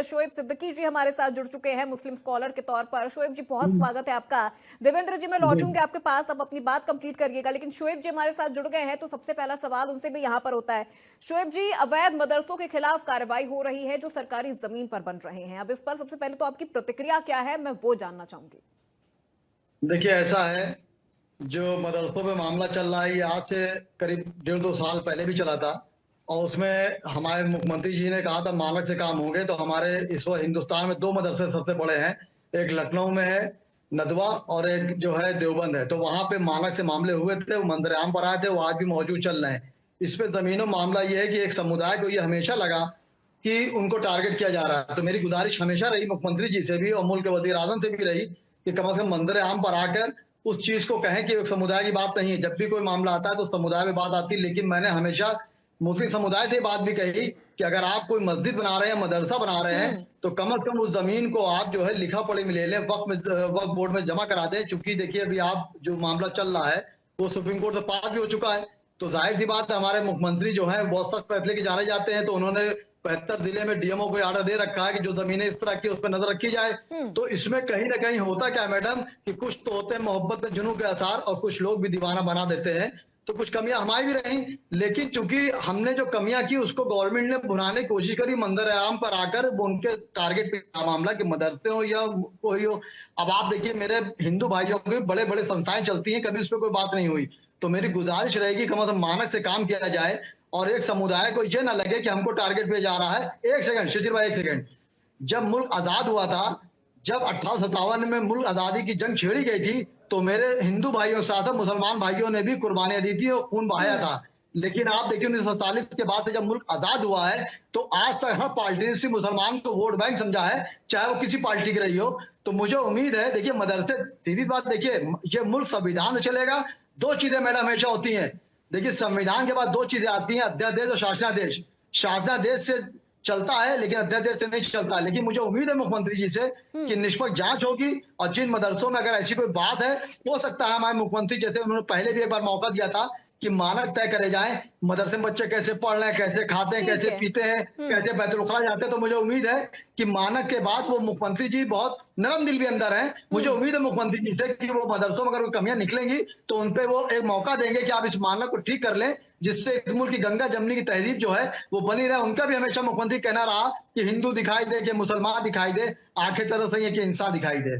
शोएब सिद्दीकी जी हमारे साथ जुड़ चुके हैं मुस्लिम स्कॉलर के तौर पर। शोएब जी, बहुत स्वागत है आपका। देवेंद्र जी, मैं लौटूंगी आपके पास, अब अपनी बात कंप्लीट करिएगा, लेकिन शोएब जी हमारे साथ जुड़ गए हैं तो सबसे पहला सवाल उनसे भी यहाँ पर होता है। शोएब जी, अवैध मदरसों के खिलाफ कार्रवाई हो रही है जो सरकारी जमीन पर बन रहे हैं, अब इस पर सबसे पहले तो आपकी प्रतिक्रिया क्या है, मैं वो जानना चाहूंगी। देखिए, ऐसा है, जो मदरसों में मामला चल रहा है ये आज से करीब 1.5-2 साल पहले भी चला था और उसमें हमारे मुख्यमंत्री जी ने कहा था मानक से काम होंगे। तो हमारे इस वक्त हिंदुस्तान में 2 मदरसे सबसे बड़े हैं, एक लखनऊ में है नदवा और एक जो है देवबंद है। तो वहां पे मानक से मामले हुए थे, वो मंदिर आम पर आए थे, वो आज भी मौजूद चल रहे हैं। इस पे जमीनों मामला ये है कि एक समुदाय को ये हमेशा लगा कि उनको टारगेट किया जा रहा है। तो मेरी गुजारिश हमेशा रही मुख्यमंत्री जी से भी और मुल्क के वजीर आजम से भी रही कि कम से कम मंदिर आम पर आकर उस चीज को कहें कि एक समुदाय की बात नहीं है। जब भी कोई मामला आता है तो समुदाय में बात आती है, लेकिन मैंने हमेशा मुस्लिम समुदाय से बात भी कही कि अगर आप कोई मस्जिद बना रहे हैं, मदरसा बना रहे हैं, तो कम से कम उस जमीन को आप जो है लिखा पढ़ी में ले लें, वक्फ बोर्ड में जमा करा दें। चूंकि देखिए, अभी आप जो मामला चल रहा है वो सुप्रीम कोर्ट से पास भी हो चुका है। तो जाहिर सी बात है, हमारे मुख्यमंत्री जो है बहुत सख्त फैसले के जाने जाते हैं। तो उन्होंने 75 जिले में डीएमओ को ऑर्डर दे रखा है कि जो जमीनें इस तरह की उस पर नजर रखी जाए। तो इसमें कहीं ना कहीं होता क्या मैडम कि कुछ तो होते हैं मोहब्बत में जुनून के आसार और कुछ लोग भी दीवाना बना देते हैं। तो कुछ कमियां हमारी भी रही, लेकिन चूंकि हमने जो कमियां की उसको गवर्नमेंट ने भुनाने की कोशिश करी मंदिर आम पर आकर, वो उनके टारगेट पे मामला कि मदरसे हो या कोई हो। अब आप देखिए, मेरे हिंदू भाइयों की बड़े बड़े संस्थाएं चलती हैं, कभी उस पर कोई बात नहीं हुई। तो मेरी गुजारिश रहेगी कम से कम मानक से काम किया जाए और एक समुदाय को ये ना लगे कि हमको टारगेट पे जा रहा है। एक सेकंड शिशिर भाई, एक सेकंड। जब मुल्क आजाद हुआ था, जब 1857 में मुल्क आजादी की जंग छेड़ी गई थी, तो मेरे हिंदू भाइयों के साथ मुसलमान भाइयों ने भी कुर्बानियां दी थी और खून बहाया था। लेकिन आप देखिए, 1940 के बाद से जब मुल्क आजाद हुआ है तो आज तक हर पार्टी ने सिर्फ मुसलमान को वोट बैंक समझा है, चाहे वो किसी पार्टी की रही हो। तो मुझे उम्मीद है, देखिए मदरसे, सीधी बात देखिए, ये मुल्क संविधान से चलेगा। 2 चीजें मैडम हमेशा होती हैं। देखिए, संविधान के बाद 2 चीजें आती हैं, अध्यादेश और शासनादेश। शासनादेश से चलता है लेकिन अध्यादेश से नहीं चलता। लेकिन मुझे उम्मीद है मुख्यमंत्री जी से कि निष्पक्ष जांच होगी और जिन मदरसों में अगर ऐसी कोई बात है, हो सकता है हमारे मुख्यमंत्री जैसे उन्होंने पहले भी एक बार मौका दिया था कि मानक तय करे जाएं, मदरसे में बच्चे कैसे पढ़ रहे हैं, कैसे खाते हैं, कैसे पीते हैं, कैसे बैतुल खुला जाते हैं। तो मुझे उम्मीद है कि मानक के बाद वो मुख्यमंत्री जी बहुत नरम दिल भी अंदर है। मुझे उम्मीद है मुख्यमंत्री जी से कि वो मदरसों में अगर कोई कमियां निकलेंगी तो उनपे वो एक मौका देंगे कि आप इस मानक को ठीक कर लें, जिससे इस मुल्क की गंगा जमनी की तहजीब जो है वो बनी रहे। उनका भी हमेशा मुख्यमंत्री कहना रहा कि हिंदू दिखाई दे कि मुसलमान दिखाई दे, आखिर तरह से ये कि इंसान दिखाई दे।